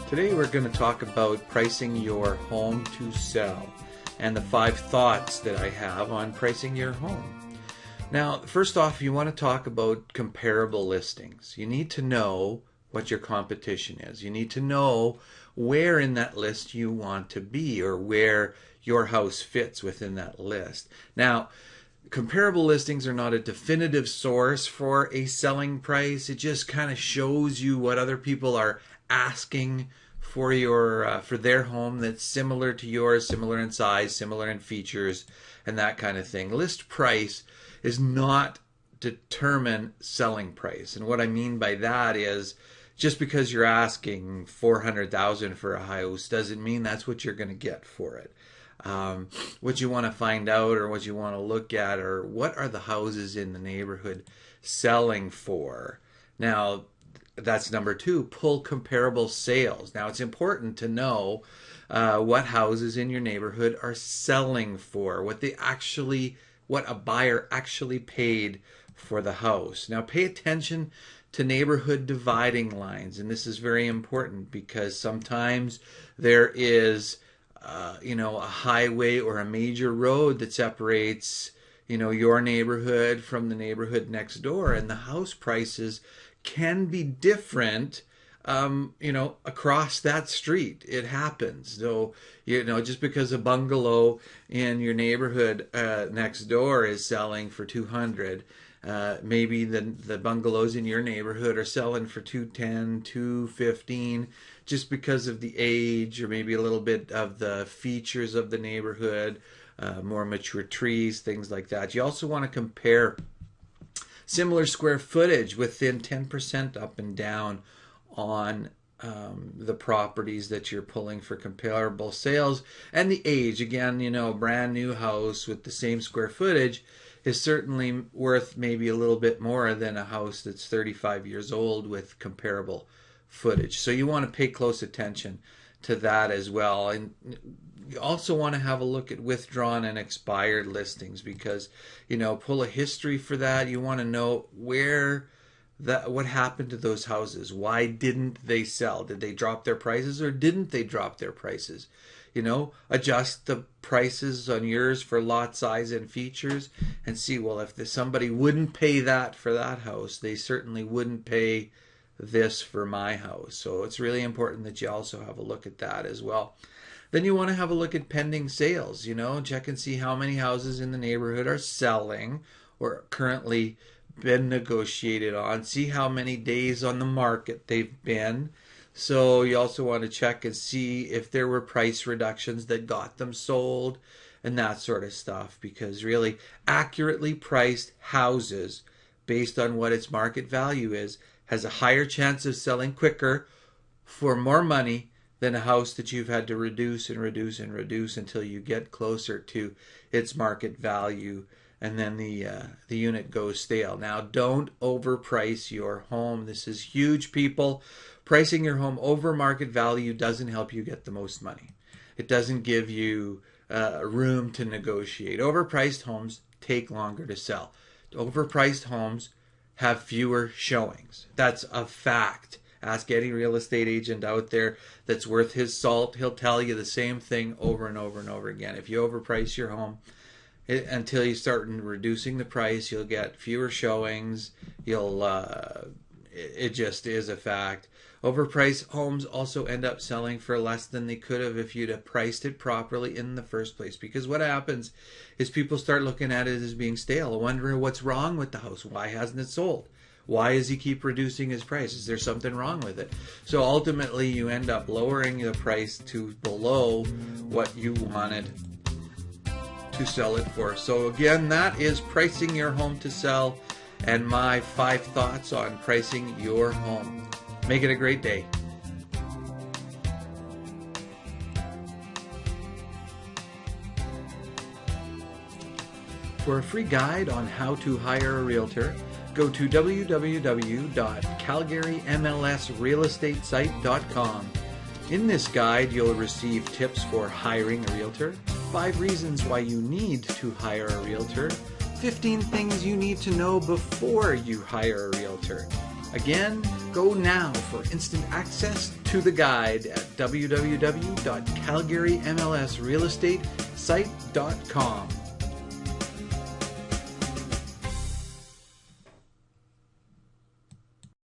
Today we're going to talk about pricing your home to sell and the 5 thoughts that I have on pricing your home. Now, first off, you want to talk about comparable listings. You need to know what your competition is. You need to know where in that list you want to be or where your house fits within that list. Now, comparable listings are not a definitive source for a selling price. It just kind of shows you what other people are asking for their home that's similar to yours, similar in size, similar in features, and that kind of thing. List price is not determine selling price. And what I mean by that is just because you're asking $400,000 for a house doesn't mean that's what you're going to get for it. What you want to find out or what you want to look at are what are the houses in the neighborhood selling for. Now, that's number 2, pull comparable sales. Now, it's important to know what houses in your neighborhood are selling for, what a buyer actually paid for the house. Now, pay attention to neighborhood dividing lines, and this is very important because sometimes there is a highway or a major road that separates your neighborhood from the neighborhood next door, and the house prices can be different across that street. It happens. So just because a bungalow in your neighborhood next door is selling for $200, maybe the bungalows in your neighborhood are selling for $210, $215, just because of the age or maybe a little bit of the features of the neighborhood, more mature trees, things like that. You also want to compare similar square footage within 10% up and down on the properties that you're pulling for comparable sales, and the age. Again, brand new house with the same square footage is certainly worth maybe a little bit more than a house that's 35 years old with comparable footage. So you want to pay close attention to that as well. And you also want to have a look at withdrawn and expired listings because, pull a history for that. You want to know what happened to those houses. Why didn't they sell? Did they drop their prices or didn't they drop their prices? Adjust the prices on yours for lot size and features and see, well, if somebody wouldn't pay that for that house, they certainly wouldn't pay this for my house. So it's really important that you also have a look at that as well. Then you want to have a look at pending sales, check and see how many houses in the neighborhood are selling or currently been negotiated on. See how many days on the market they've been. So you also want to check and see if there were price reductions that got them sold and that sort of stuff, because really accurately priced houses based on what its market value is has a higher chance of selling quicker for more money than a house that you've had to reduce and reduce and reduce until you get closer to its market value, and then the unit goes stale. Now, don't overprice your home. This is huge, people. Pricing your home over market value doesn't help you get the most money. It doesn't give you room to negotiate. Overpriced homes take longer to sell. Overpriced homes have fewer showings. That's a fact. Ask any real estate agent out there that's worth his salt. He'll tell you the same thing over and over and over again. If you overprice your home, until you start reducing the price, you'll get fewer showings. It just is a fact. Overpriced homes also end up selling for less than they could have if you'd have priced it properly in the first place. Because what happens is people start looking at it as being stale, wondering what's wrong with the house. Why hasn't it sold? Why does he keep reducing his price? Is there something wrong with it? So ultimately, you end up lowering the price to below what you wanted to sell it for. So again, that is pricing your home to sell and my 5 thoughts on pricing your home. Make it a great day. For a free guide on how to hire a realtor, go to www.calgarymlsrealestatesite.com. In this guide, you'll receive tips for hiring a realtor, 5 reasons why you need to hire a realtor, 15 things you need to know before you hire a realtor, Again, go now for instant access to the guide at www.calgarymlsrealestatesite.com.